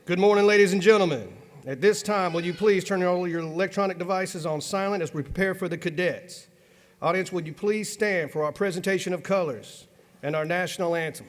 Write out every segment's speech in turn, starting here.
Good morning, ladies and gentlemen. At this time, will you please turn all your electronic devices on silent as we prepare for the cadets? Audience, would you please stand for our presentation of colors and our national anthem?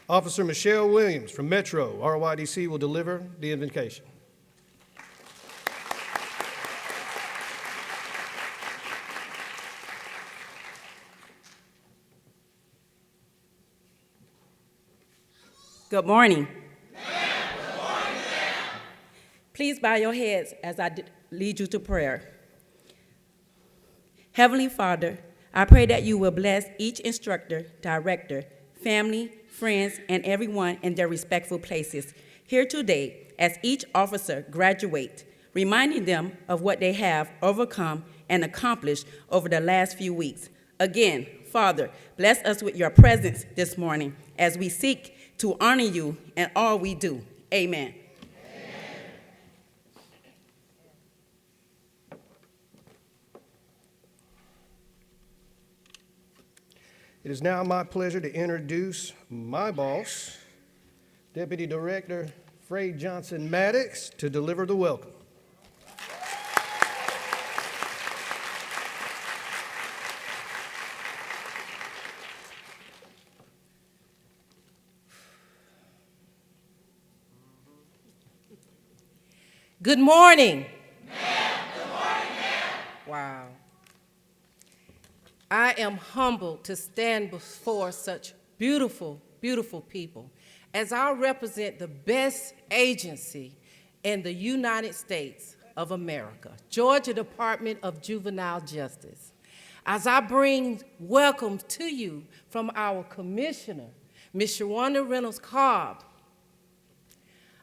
Officer Michelle Williams from Metro RYDC will deliver the invocation. Good morning. Good morning. Please bow your heads as I lead you to prayer. Heavenly Father, I pray that you will bless each instructor, director, family, friends, and everyone in their respectful places here today as each officer graduates, reminding them of what they have overcome and accomplished over the last few weeks. Again, Father, bless us with your presence this morning as we seek to honor you in all we do. Amen. It is now my pleasure to introduce my boss, Deputy Director Frey Johnson Maddox, to deliver the welcome. Good morning. Ma'am. Good morning, ma'am. Wow. I am humbled to stand before such beautiful, beautiful people as I represent the best agency in the United States of America, Georgia Department of Juvenile Justice. As I bring welcome to you from our Commissioner, Ms. Shawanda Reynolds-Cobb,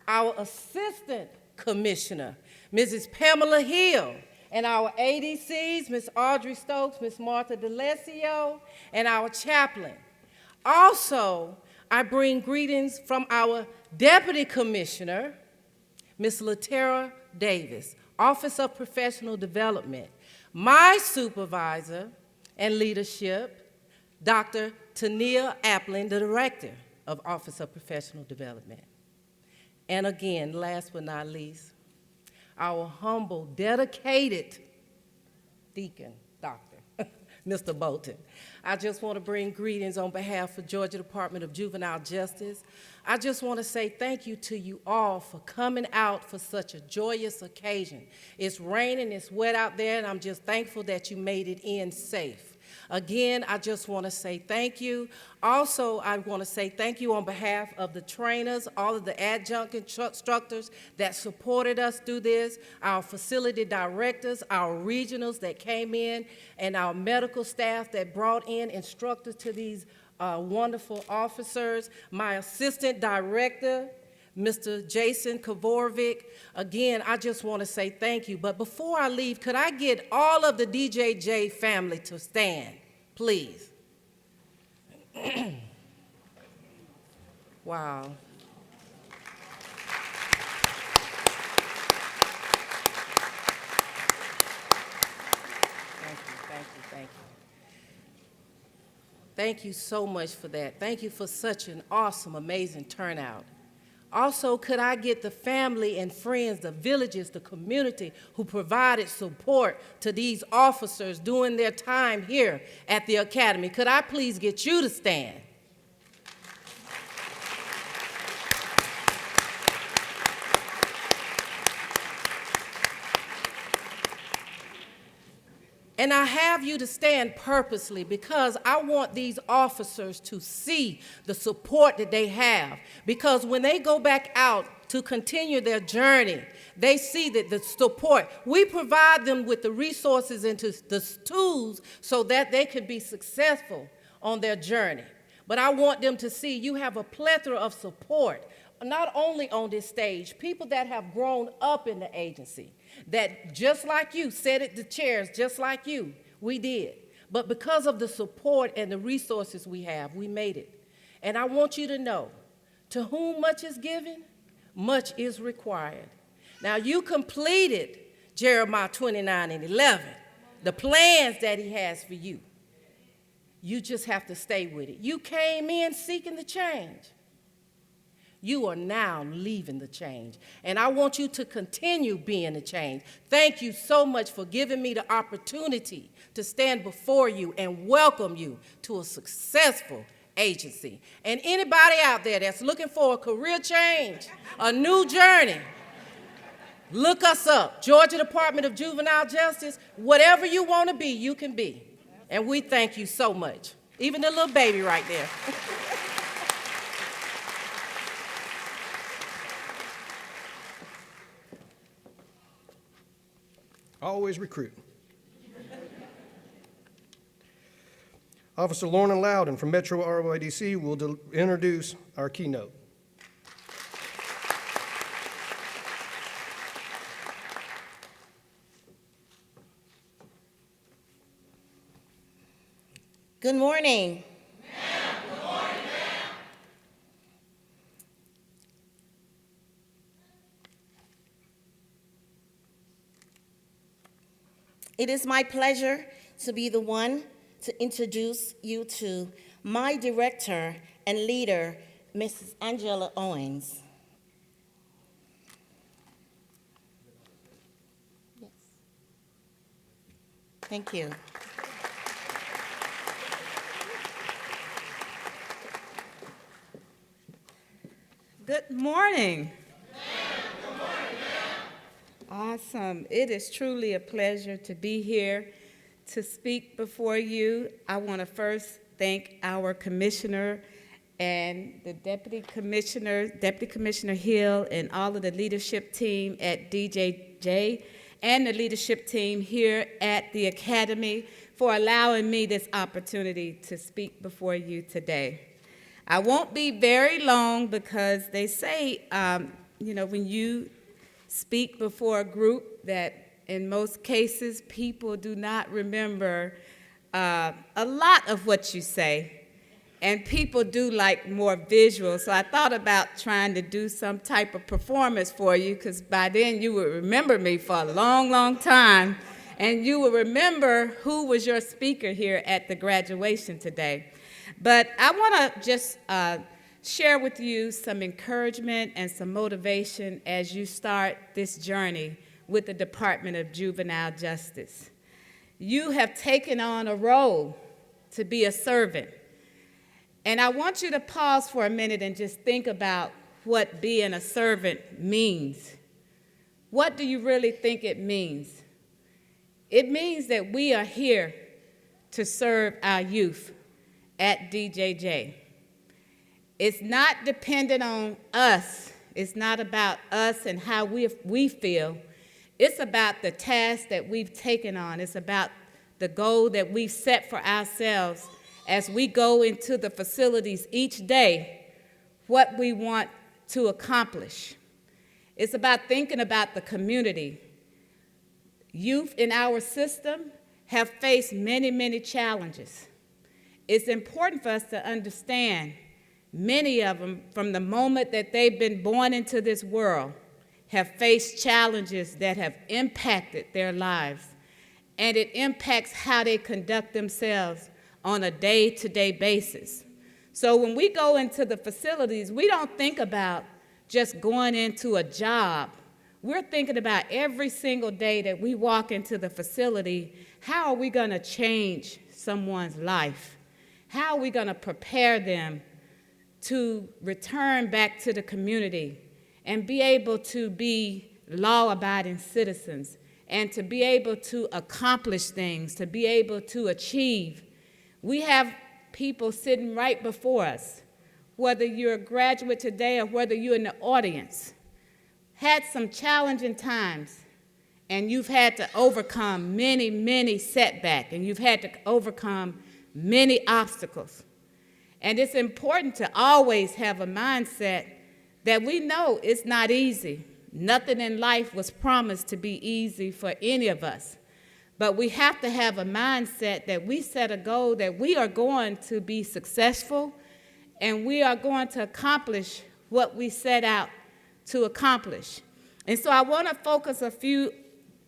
our Assistant Commissioner, Mrs. Pamela Hill, and our ADCs, Ms. Audrey Stokes, Ms. Martha DeLesio, and our chaplain. Also, I bring greetings from our Deputy Commissioner, Ms. Latera Davis, Office of Professional Development, my supervisor and leadership, Dr. Tania Applin, the Director of Office of Professional Development. And again, last but not least, our humble, dedicated deacon, doctor, Mr. Bolton. I just want to bring greetings on behalf of Georgia Department of Juvenile Justice. I just want to say thank you to you all for coming out for such a joyous occasion. It's raining, it's wet out there, and I'm just thankful that you made it in safe. Again, I just want to say thank you. Also, I want to say thank you on behalf of the trainers, all of the adjunct instructors that supported us through this, our facility directors, our regionals that came in, and our medical staff that brought in instructors to these wonderful officers, my assistant director, Mr. Jason Kavorovic. Again, I just want to say thank you. But before I leave, could I get all of the DJJ family to stand, please? Wow. Thank you, thank you, thank you. Thank you so much for that. Thank you for such an awesome, amazing turnout. Also, could I get the family and friends, the villages, the community who provided support to these officers during their time here at the academy? Could I please get you to stand? And I have you to stand purposely because I want these officers to see the support that they have. Because when they go back out to continue their journey, they see that the support, we provide them with the resources and the tools so that they can be successful on their journey. But I want them to see you have a plethora of support, not only on this stage, people that have grown up in the agency, that just like you, sat at the chairs just like you, we did. But because of the support and the resources we have, we made it. And I want you to know, to whom much is given, much is required. Now you completed Jeremiah 29:11, the plans that he has for you. You just have to stay with it. You came in seeking the change. You are now leaving the change. And I want you to continue being the change. Thank you so much for giving me the opportunity to stand before you and welcome you to a successful agency. And anybody out there that's looking for a career change, a new journey, look us up. Georgia Department of Juvenile Justice, whatever you want to be, you can be. And we thank you so much. Even the little baby right there. Always recruiting. Officer Lorna Loudon from Metro RYDC will introduce our keynote. Good morning. Ma'am. Good morning, ma'am. It is my pleasure to be the one to introduce you to my director and leader, Mrs. Angela Owens. Yes. Thank you. Good morning. Good morning, ma'am. Awesome. It is truly a pleasure to be here to speak before you. I want to first thank our commissioner and the Deputy Commissioner Hill, and all of the leadership team at DJJ and the leadership team here at the Academy for allowing me this opportunity to speak before you today. I won't be very long because they say, when you speak before a group that in most cases people do not remember a lot of what you say, and people do like more visual. So I thought about trying to do some type of performance for you, because by then you would remember me for a long, long time, and you will remember who was your speaker here at the graduation today. But I want to just share with you some encouragement and some motivation as you start this journey with the Department of Juvenile Justice. You have taken on a role to be a servant. And I want you to pause for a minute and just think about what being a servant means. What do you really think it means? It means that we are here to serve our youth at DJJ. It's not dependent on us. It's not about us and how we feel. It's about the task that we've taken on. It's about the goal that we've set for ourselves as we go into the facilities each day, what we want to accomplish. It's about thinking about the community. Youth in our system have faced many, many challenges. It's important for us to understand many of them, from the moment that they've been born into this world, have faced challenges that have impacted their lives, and it impacts how they conduct themselves on a day-to-day basis. So when we go into the facilities, we don't think about just going into a job. We're thinking about every single day that we walk into the facility, how are we going to change someone's life? How are we going to prepare them to return back to the community and be able to be law-abiding citizens and to be able to accomplish things, to be able to achieve? We have people sitting right before us, whether you're a graduate today or whether you're in the audience, had some challenging times, and you've had to overcome many, many setbacks, and you've had to overcome many obstacles. And it's important to always have a mindset that we know it's not easy. Nothing in life was promised to be easy for any of us. But we have to have a mindset that we set a goal that we are going to be successful and we are going to accomplish what we set out to accomplish. And so I want to focus a few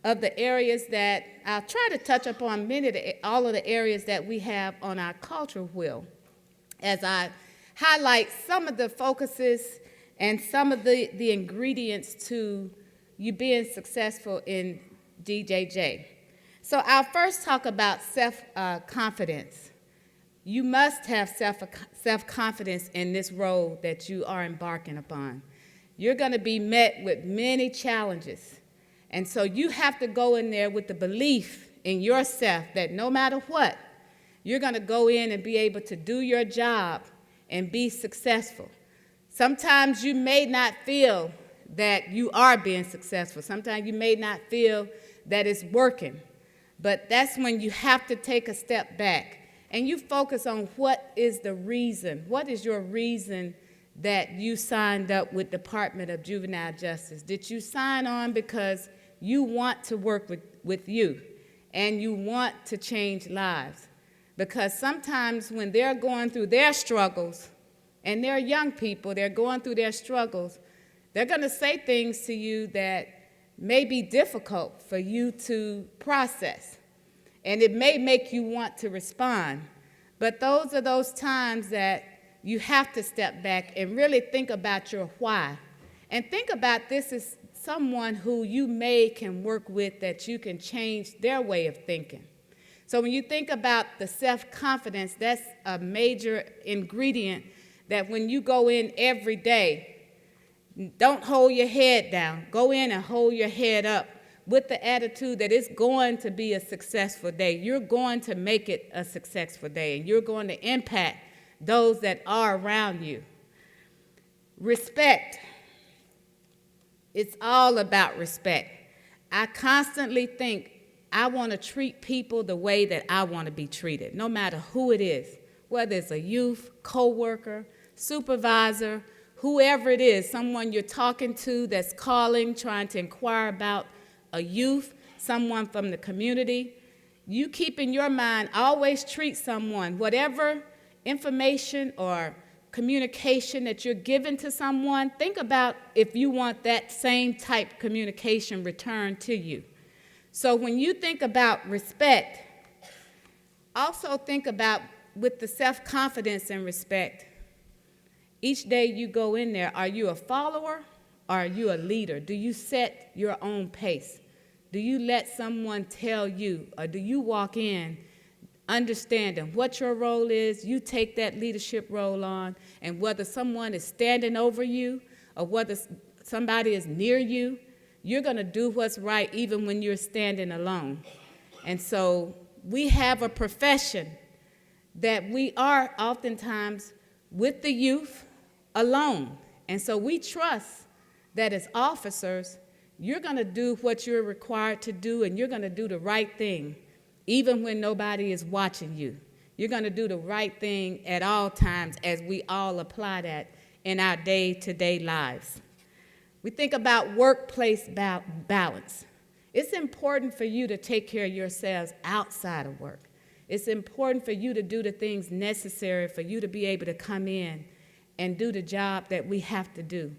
of the areas that I'll try to touch upon all of the areas that we have on our cultural wheel as I highlight some of the focuses and some of the ingredients to you being successful in DJJ. So I'll first talk about self-confidence. you must have self-confidence in this role that you are embarking upon. You're going to be met with many challenges. And so you have to go in there with the belief in yourself that no matter what, you're going to go in and be able to do your job and be successful. Sometimes you may not feel that you are being successful. Sometimes you may not feel that it's working. But that's when you have to take a step back and you focus on what is the reason. What is your reason that you signed up with Department of Juvenile Justice? Did you sign on because you want to work with youth and you want to change lives? Because sometimes when they're going through their struggles, and they're young people, they're going through their struggles, they're going to say things to you that may be difficult for you to process. And it may make you want to respond. But those are those times that you have to step back and really think about your why. And think about this as someone who you can work with, that you can change their way of thinking. So when you think about the self-confidence, that's a major ingredient that when you go in every day, don't hold your head down. Go in and hold your head up with the attitude that it's going to be a successful day. You're going to make it a successful day, and you're going to impact those that are around you. Respect. It's all about respect. I constantly think I want to treat people the way that I want to be treated, no matter who it is, whether it's a youth, coworker, supervisor, whoever it is, someone you're talking to that's calling, trying to inquire about a youth, someone from the community. You keep in your mind, always treat someone, whatever information or communication that you're giving to someone, think about if you want that same type communication returned to you. So when you think about respect, also think about with the self-confidence and respect. Each day you go in there, are you a follower or are you a leader? Do you set your own pace? Do you let someone tell you, or do you walk in understanding what your role is? You take that leadership role on, and whether someone is standing over you or whether somebody is near you, you're going to do what's right even when you're standing alone. And so we have a profession that we are oftentimes with the youth alone. And so we trust that as officers, you're going to do what you're required to do, and you're going to do the right thing, even when nobody is watching you. You're going to do the right thing at all times, as we all apply that in our day-to-day lives. We think about workplace balance. It's important for you to take care of yourselves outside of work. It's important for you to do the things necessary for you to be able to come in and do the job that we have to do.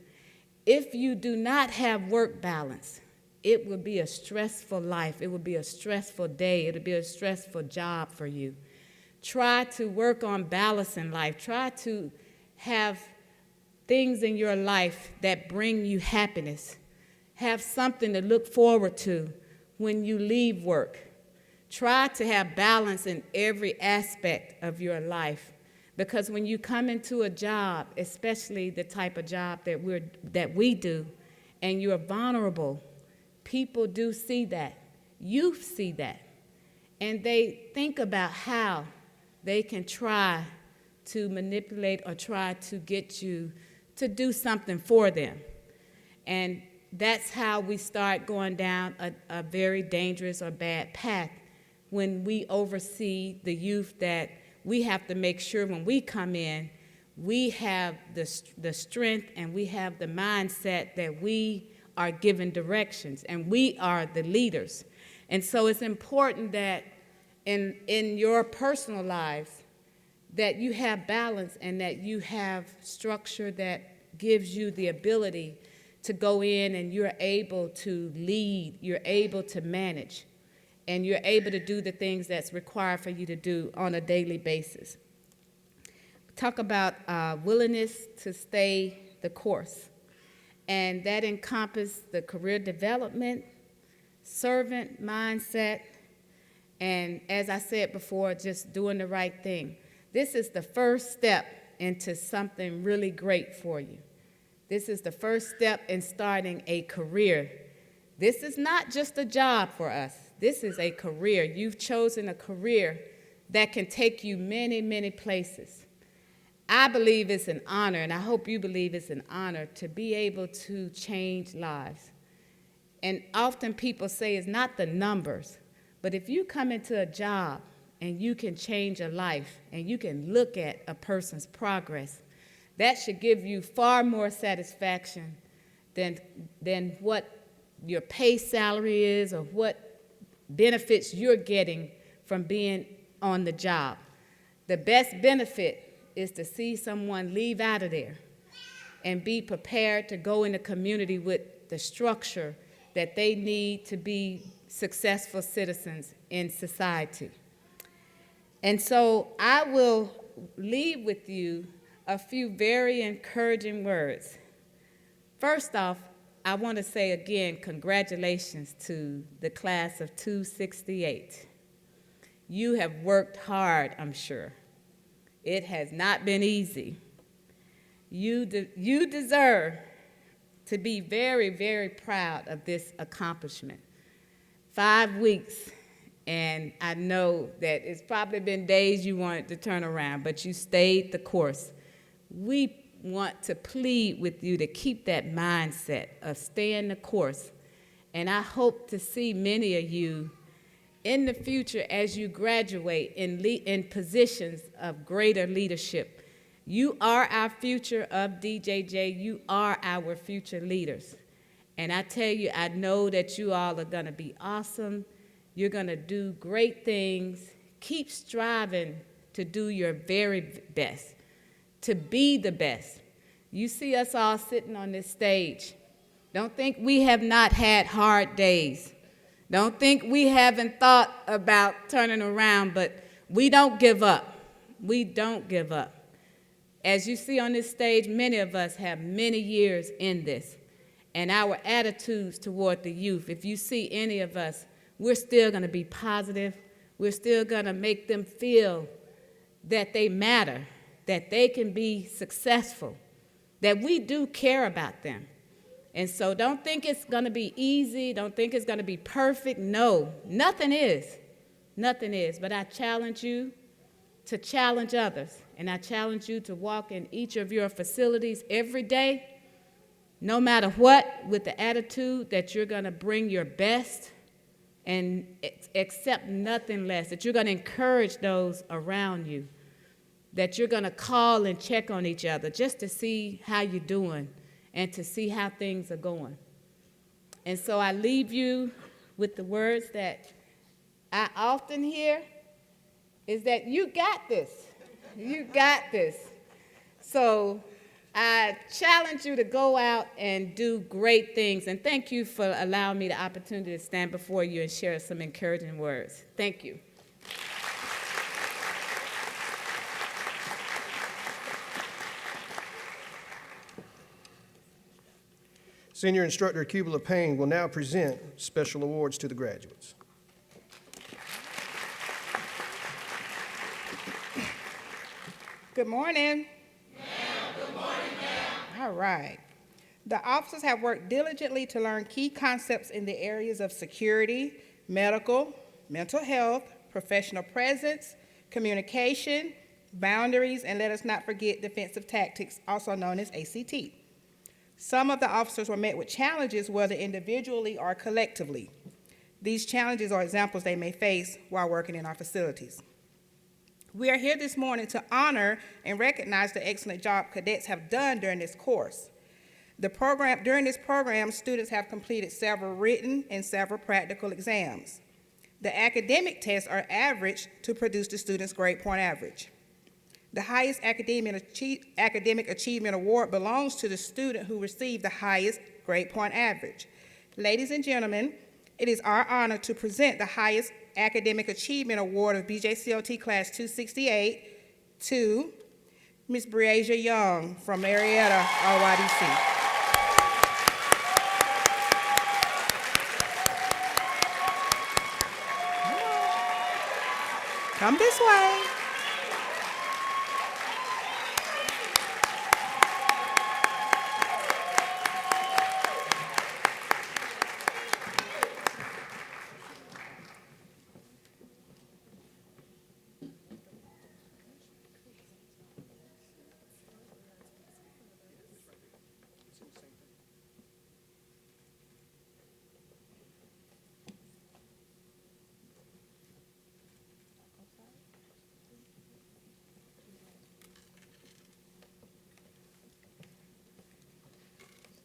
If you do not have work balance, it will be a stressful life. It will be a stressful day. It will be a stressful job for you. Try to work on balancing life. Try to have things in your life that bring you happiness. Have something to look forward to when you leave work. Try to have balance in every aspect of your life, because when you come into a job, especially the type of job that we do, and you're vulnerable, people do see that. Youth see that. And they think about how they can try to manipulate or try to get you to do something for them. And that's how we start going down a very dangerous or bad path when we oversee the youth, that we have to make sure when we come in, we have the strength and we have the mindset that we are given directions and we are the leaders. And so it's important that in your personal lives that you have balance and that you have structure that gives you the ability to go in and you're able to lead, you're able to manage, and you're able to do the things that's required for you to do on a daily basis. Talk about willingness to stay the course. And that encompasses the career development, servant mindset, and as I said before, just doing the right thing. This is the first step into something really great for you. This is the first step in starting a career. This is not just a job for us. This is a career. You've chosen a career that can take you many, many places. I believe it's an honor, and I hope you believe it's an honor to be able to change lives. And often people say it's not the numbers, but if you come into a job and you can change a life and you can look at a person's progress, that should give you far more satisfaction than what your pay salary is or what benefits you're getting from being on the job. The best benefit is to see someone leave out of there and be prepared to go in the community with the structure that they need to be successful citizens in society. And so I will leave with you a few very encouraging words. First off, I want to say again, congratulations to the class of 268. You have worked hard, I'm sure. It has not been easy. You deserve to be very, very proud of this accomplishment. 5 weeks, and I know that it's probably been days you wanted to turn around, but you stayed the course. We want to plead with you to keep that mindset of staying the course. And I hope to see many of you in the future as you graduate in positions of greater leadership. You are our future of DJJ. You are our future leaders. And I tell you, I know that you all are going to be awesome. You're going to do great things. Keep striving to do your very best, to be the best. You see us all sitting on this stage. Don't think we have not had hard days. Don't think we haven't thought about turning around, but we don't give up. We don't give up. As you see on this stage, many of us have many years in this. And our attitudes toward the youth, if you see any of us, we're still going to be positive. We're still going to make them feel that they matter, that they can be successful, that we do care about them. And so don't think it's going to be easy. Don't think it's going to be perfect. No, nothing is. Nothing is. But I challenge you to challenge others. And I challenge you to walk in each of your facilities every day, no matter what, with the attitude that you're going to bring your best and accept nothing less, that you're going to encourage those around you, that you're going to call and check on each other just to see how you're doing and to see how things are going. And so I leave you with the words that I often hear is that you got this. You got this. So I challenge you to go out and do great things. And thank you for allowing me the opportunity to stand before you and share some encouraging words. Thank you. Senior Instructor Cubula Payne will now present special awards to the graduates. Good morning. Good morning, ma'am. All right. The officers have worked diligently to learn key concepts in the areas of security, medical, mental health, professional presence, communication, boundaries, and let us not forget defensive tactics, also known as ACT. Some of the officers were met with challenges, whether individually or collectively. These challenges are examples they may face while working in our facilities. We are here this morning to honor and recognize the excellent job cadets have done during this course. During this program, students have completed several written and several practical exams. The academic tests are averaged to produce the student's grade point average. The highest academic achievement award belongs to the student who received the highest grade point average. Ladies and gentlemen, it is our honor to present the highest academic achievement award of BJCOT Class 268 to Ms. Breasia Young from Marietta, RYDC. Come this way.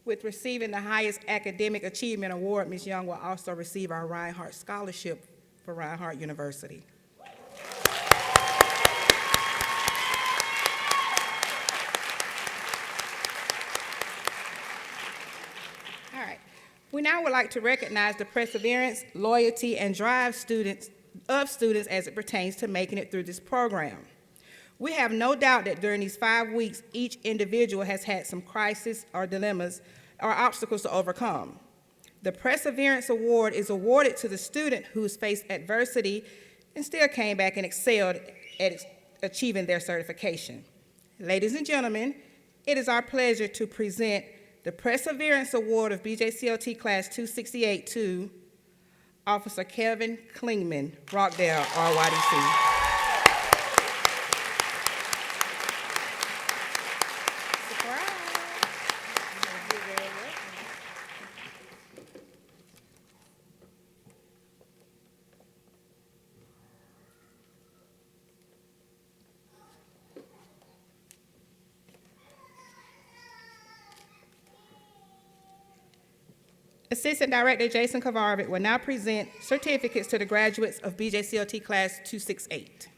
With receiving the highest academic achievement award, Ms. Young will also receive our Reinhardt Scholarship for Reinhardt University. All right. We now would like to recognize the perseverance, loyalty, and drive students as it pertains to making it through this program. We have no doubt that during these 5 weeks, each individual has had some crises or dilemmas or obstacles to overcome. The Perseverance Award is awarded to the student who's faced adversity and still came back and excelled at achieving their certification. Ladies and gentlemen, it is our pleasure to present the Perseverance Award of BJCOT Class 268 to Officer Kevin Klingman, Rockdale, RYDC. Assistant Director Jason Kavarvik will now present certificates to the graduates of BJCOT Class 268.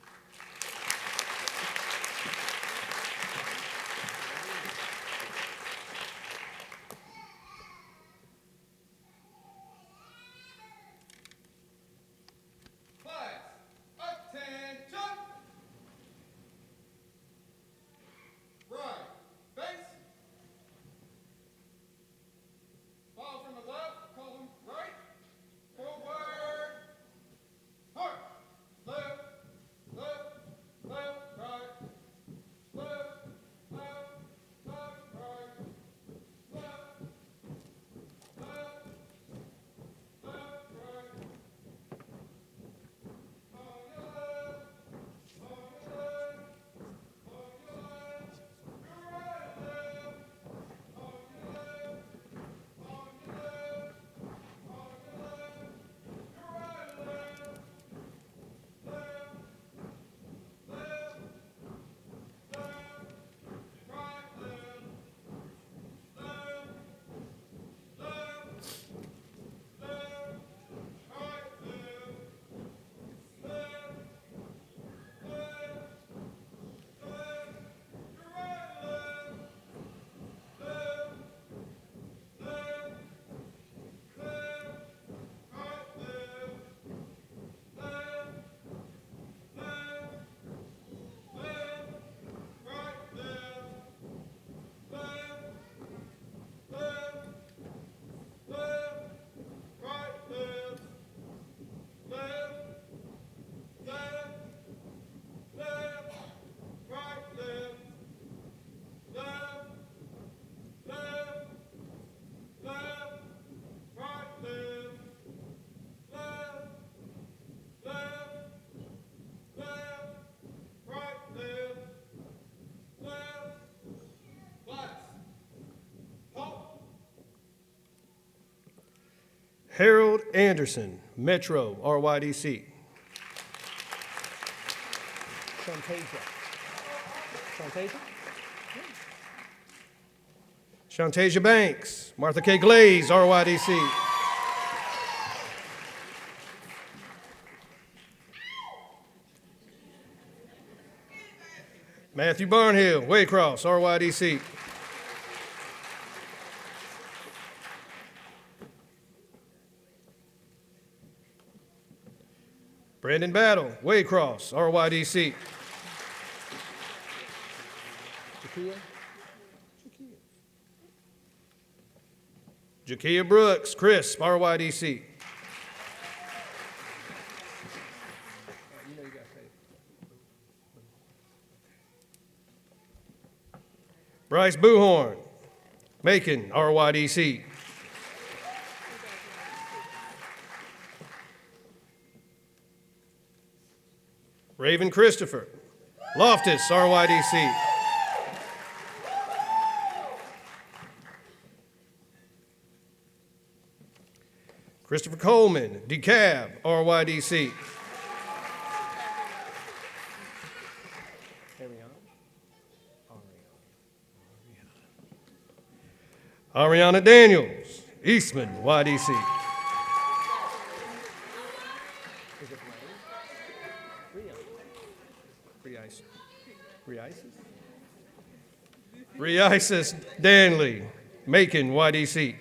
Harold Anderson, Metro, RYDC. Shantasia Banks, Martha K. Glaze, RYDC. Matthew Barnhill, Waycross, RYDC. Brandon Battle, Waycross, RYDC. Jakia Brooks, Crisp, RYDC. Bryce Boohorn, Macon, RYDC. Raven Christopher, Loftus, RYDC. Christopher Coleman, DeKalb, RYDC. Ariana Daniels, Eastman, YDC. Reisis Danley, Macon, YDC.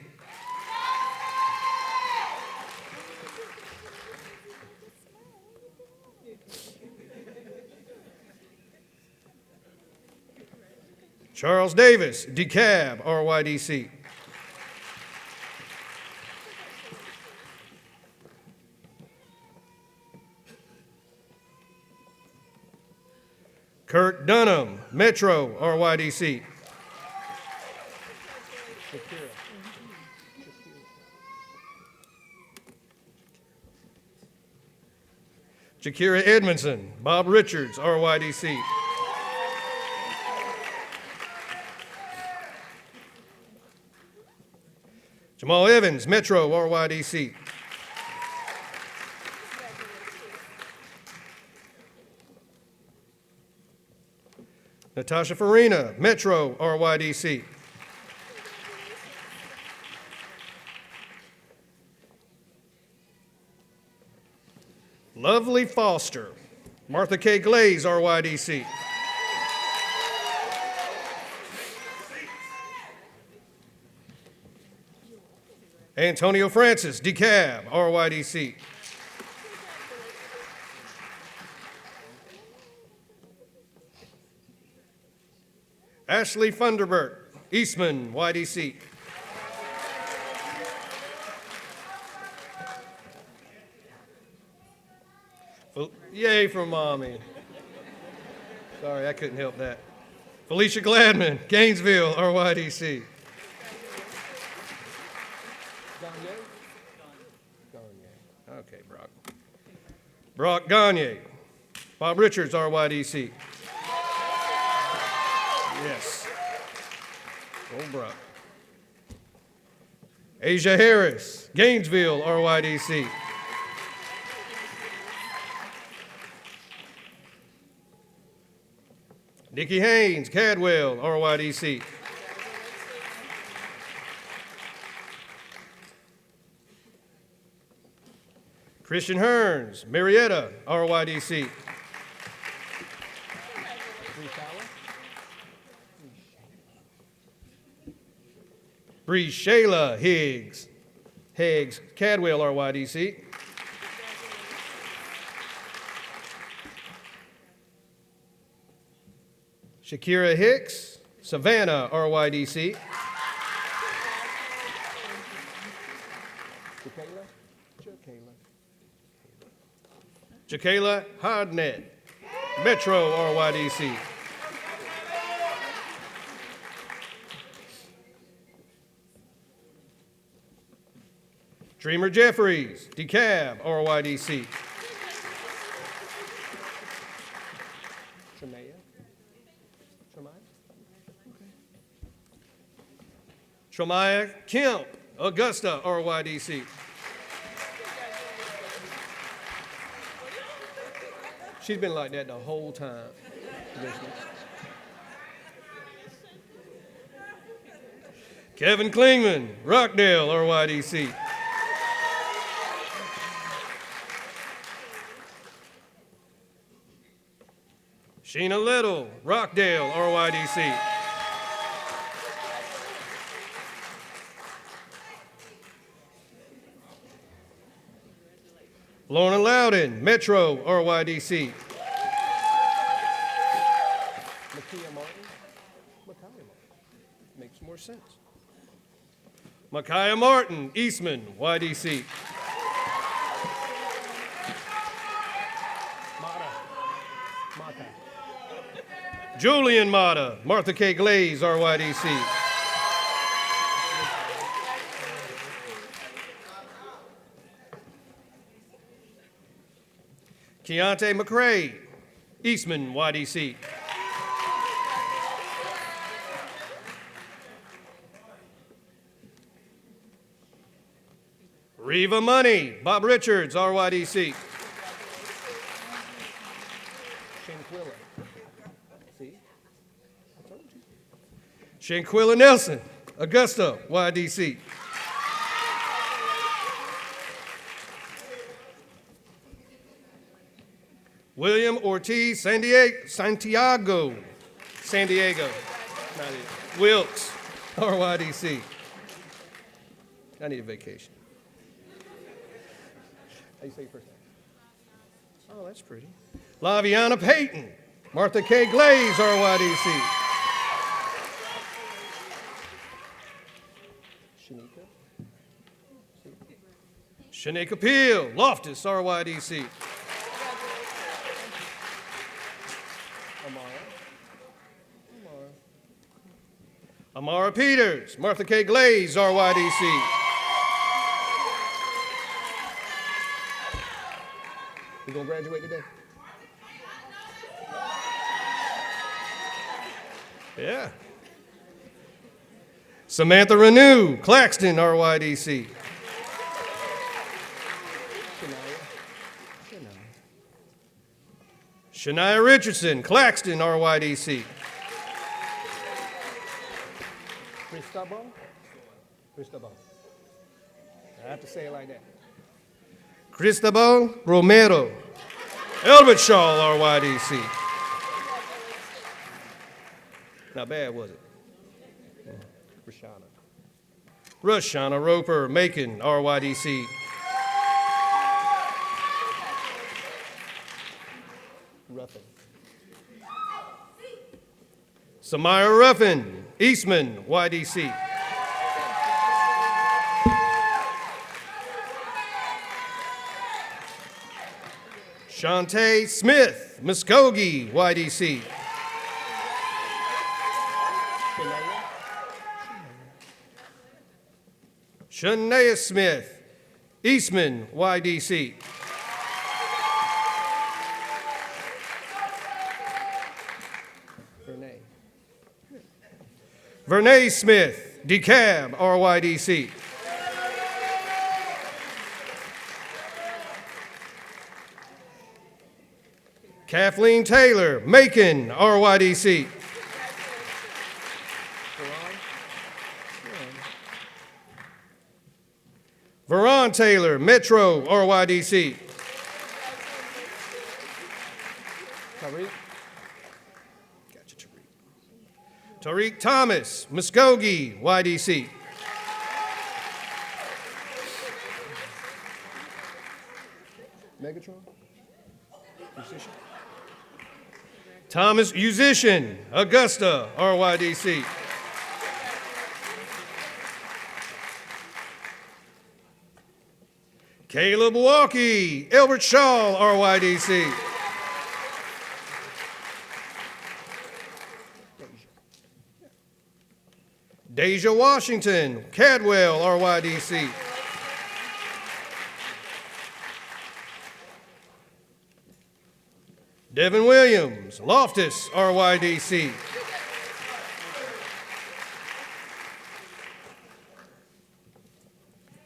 Charles Davis, DeKalb, RYDC. Kirk Dunham, Metro, RYDC. Jakira Edmondson, Bob Richards, RYDC. Jamal Evans, Metro, RYDC. Natasha Farina, Metro, RYDC. Lovely Foster, Martha K. Glaze, RYDC. Antonio Francis, DeKalb, RYDC. Ashley Funderburk, Eastman, YDC. Yay for mommy. Sorry, I couldn't help that. Felicia Gladman, Gainesville, RYDC. Okay, Brock. Brock Gagne, Bob Richards, RYDC. Yes. Old Brock. Asia Harris, Gainesville, RYDC. Nikki Haynes, Cadwell, RYDC. Christian Hearns, Marietta, RYDC. Bree Shayla Higgs, Cadwell, RYDC. Shakira Hicks, Savannah, RYDC. Jakayla Hodnett, Metro, RYDC. Dreamer Jeffries, DeKalb, RYDC. Tremaya Kemp, Augusta, RYDC. She's been like that the whole time. Kevin Klingman, Rockdale, RYDC. Sheena Little, Rockdale, RYDC. Lorna Loudon, Metro, RYDC. Makes more sense. Micaiah Martin, Eastman, YDC. Julian Mata, Martha K. Glaze, RYDC. Keontae McCrae, Eastman, YDC. Reva Money, Bob Richards, RYDC. Shanquilla Nelson, Augusta, YDC. William Ortiz Santiago. San Diego. Not it. Wilkes, RYDC. I need a vacation. How you say your first name? Oh, that's pretty. Laviana Payton. Martha K. Glaze, RYDC. Shanika Peel, Loftus, RYDC. Amara Peters, Martha K. Glaze, RYDC. You gonna graduate today? Yeah. Samantha Renew, Claxton, RYDC. Shania Richardson, Claxton, RYDC. Cristobal. I have to say it like that. Cristobal Romero, Elbert Shaw, RYDC. Not bad, was it? Rashana Roper, Macon, RYDC. Ruffin. Samaya Ruffin, Eastman, YDC. Shantae Smith, Muskogee, YDC. Shania Smith, Eastman, YDC. Vernay Smith, DeKalb, RYDC. Kathleen Taylor, Macon, RYDC. Veron Taylor, Metro, RYDC. Tariq. Gotcha, Tariq. Tariq Thomas, Muskogee, YDC. Megatron? Musician? Thomas Musician, Augusta, RYDC. Caleb Walkie, Elbert Shaw, RYDC. Deja Washington, Cadwell, RYDC. Devin Williams, Loftus, RYDC.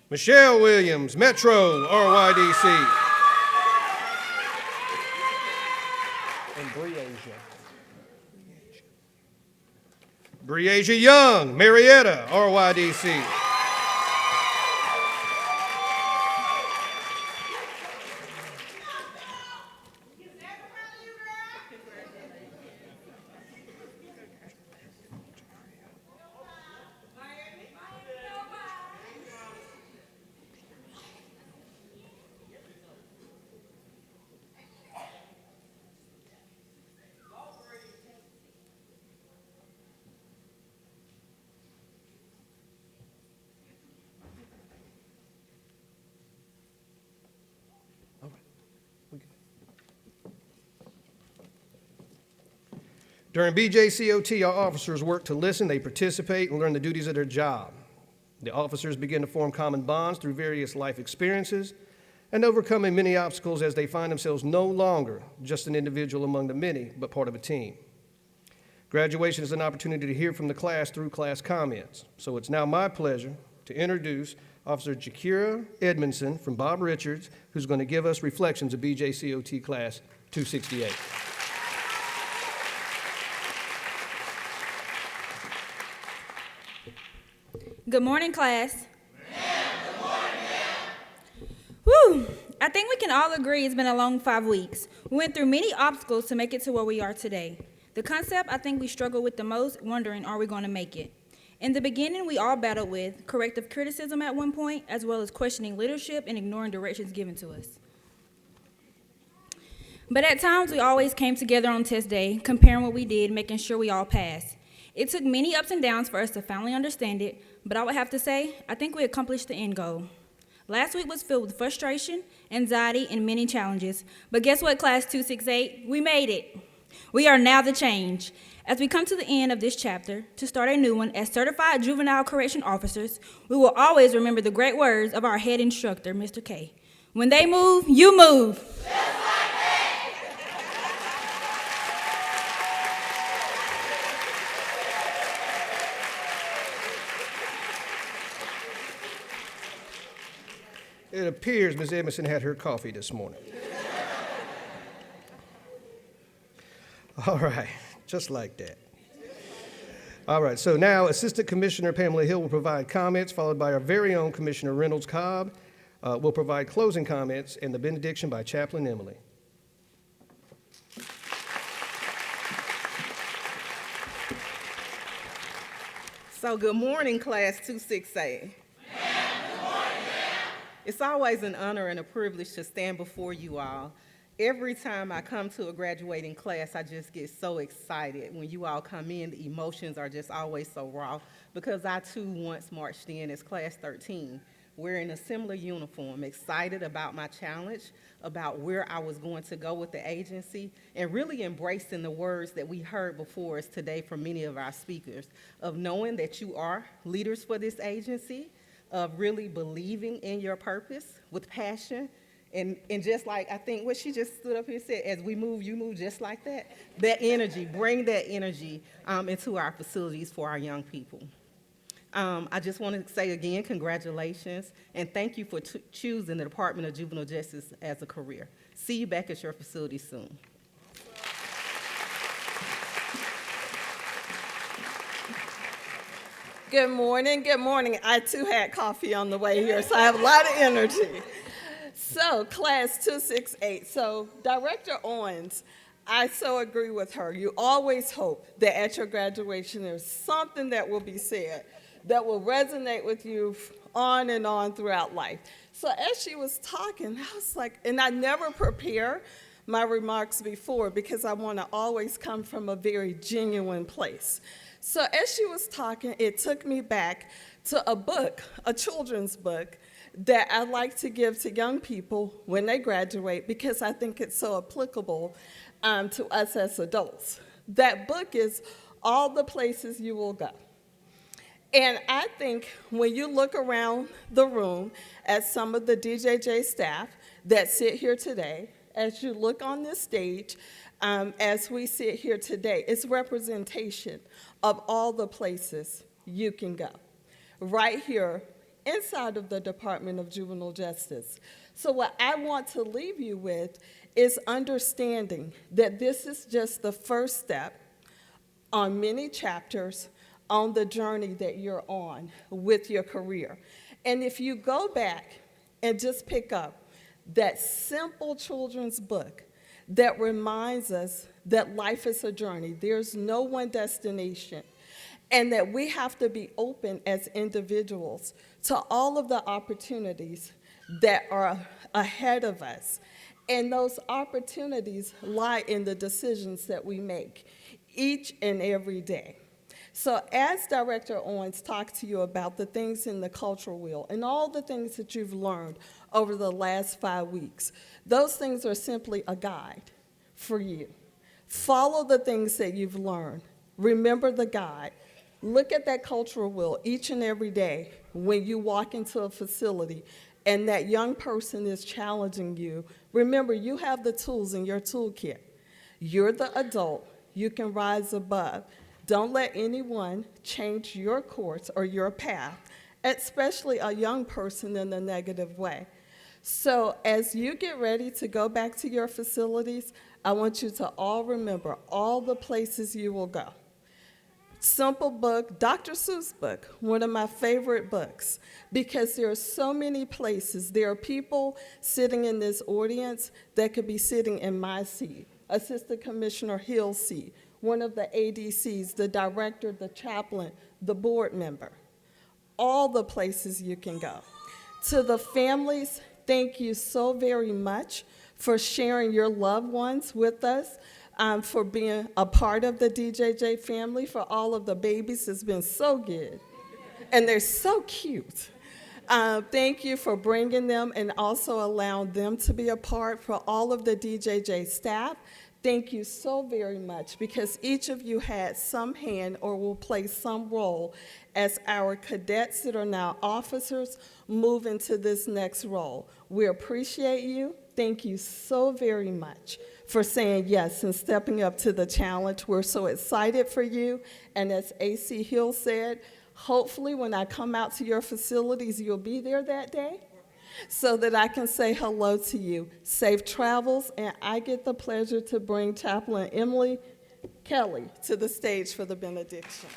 Michelle Williams, Metro, RYDC. And Breasia Young, Marietta, RYDC. During BJCOT, our officers work to listen, they participate, and learn the duties of their job. The officers begin to form common bonds through various life experiences and overcoming many obstacles as they find themselves no longer just an individual among the many, but part of a team. Graduation is an opportunity to hear from the class through class comments. So it's now my pleasure to introduce Officer Jakira Edmondson from Bob Richards, who's going to give us reflections of BJCOT Class 268. Good morning, class. Whew, I think we can all agree it's been a long 5 weeks. We went through many obstacles to make it to where we are today. The concept I think we struggle with the most, wondering, are we going to make it? In the beginning, we all battled with corrective criticism at one point, as well as questioning leadership and ignoring directions given to us. But at times, we always came together on test day, comparing what we did, making sure we all passed. It took many ups and downs for us to finally understand it, but I would have to say, I think we accomplished the end goal. Last week was filled with frustration, anxiety, and many challenges. But guess what, Class 268? We made it. We are now the change. As we come to the end of this chapter, to start a new one as certified juvenile correction officers, we will always remember the great words of our head instructor, Mr. K. When they move, you move. It appears Ms. Edmondson had her coffee this morning. All right, just like that. All right, so now Assistant Commissioner Pamela Hill will provide comments, followed by our very own Commissioner Reynolds Cobb will provide closing comments and the benediction by Chaplain Emily. So good morning, Class 268. It's always an honor and a privilege to stand before you all. Every time I come to a graduating class, I just get so excited. When you all come in, the emotions are just always so raw, because I too once marched in as Class 13, wearing a similar uniform, excited about my challenge, about where I was going to go with the agency, and really embracing the words that we heard before us today from many of our speakers, of knowing that you are leaders for this agency, of really believing in your purpose with passion, and just like I think what she just stood up here and said, as we move, you move just like that. That energy, bring that energy into our facilities for our young people. I just want to say again, congratulations, and thank you for choosing the Department of Juvenile Justice as a career. See you back at your facility soon. Good morning, good morning. I too had coffee on the way here, so I have a lot of energy. So, Class 268, so Director Owens, I so agree with her. You always hope that at your graduation there's something that will be said that will resonate with you on and on throughout life. So as she was talking, I was like, and I never prepare my remarks before because I want to always come from a very genuine place. So as she was talking, it took me back to a book, a children's book, that I like to give to young people when they graduate because I think it's so applicable to us as adults. That book is All the Places You Will Go. And I think when you look around the room at some of the DJJ staff that sit here today, as you look on this stage, as we sit here today, it's representation of all the places you can go, right here inside of the Department of Juvenile Justice. So what I want to leave you with is understanding that this is just the first step on many chapters on the journey that you're on with your career. And if you go back and just pick up that simple children's book that reminds us that life is a journey, there's no one destination, and that we have to be open as individuals to all of the opportunities that are ahead of us. And those opportunities lie in the decisions that we make each and every day. So as Director Owens talked to you about the things in the cultural wheel and all the things that you've learned over the last 5 weeks, those things are simply a guide for you. Follow the things that you've learned. Remember the guide. Look at that cultural wheel each and every day when you walk into a facility and that young person is challenging you. Remember, you have the tools in your toolkit. You're the adult. You can rise above. Don't let anyone change your course or your path, especially a young person, in a negative way. So as you get ready to go back to your facilities, I want you to all remember all the places you will go. Simple book, Dr. Seuss book, one of my favorite books, because there are so many places. There are people sitting in this audience that could be sitting in my seat, Assistant Commissioner Hill's seat, one of the ADCs, the director, the chaplain, the board member, all the places you can go. To the families, thank you so very much for sharing your loved ones with us. For being a part of the DJJ family, for all of the babies. It's been so good. And they're so cute. Thank you for bringing them and also allowing them to be a part. For all of the DJJ staff, thank you so very much, because each of you had some hand or will play some role as our cadets that are now officers move into this next role. We appreciate you. Thank you so very much for saying yes and stepping up to the challenge. We're so excited for you. And as AC Hill said, hopefully when I come out to your facilities, you'll be there that day so that I can say hello to you. Safe travels, and I get the pleasure to bring Chaplain Emily Kelly to the stage for the benediction.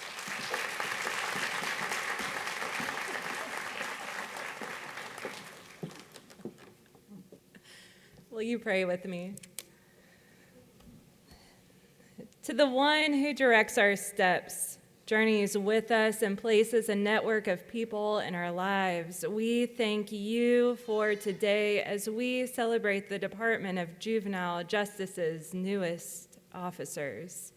Will you pray with me? To the one who directs our steps, journeys with us, and places a network of people in our lives, we thank you for today as we celebrate the Department of Juvenile Justice's newest officers.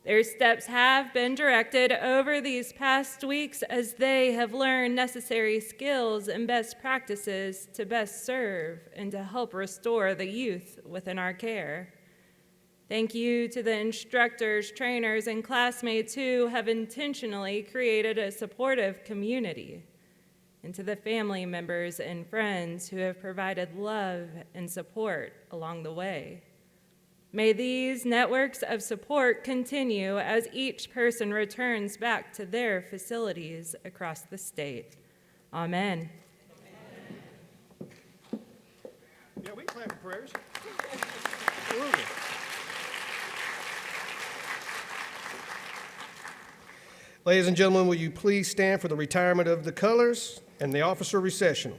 Their steps have been directed over these past weeks as they have learned necessary skills and best practices to best serve and to help restore the youth within our care. Thank you to the instructors, trainers, and classmates who have intentionally created a supportive community, and to the family members and friends who have provided love and support along the way. May these networks of support continue as each person returns back to their facilities across the state. Amen. Yeah, we clap for prayers. Absolutely. Ladies and gentlemen, will you please stand for the retirement of the colors and the officer recessional?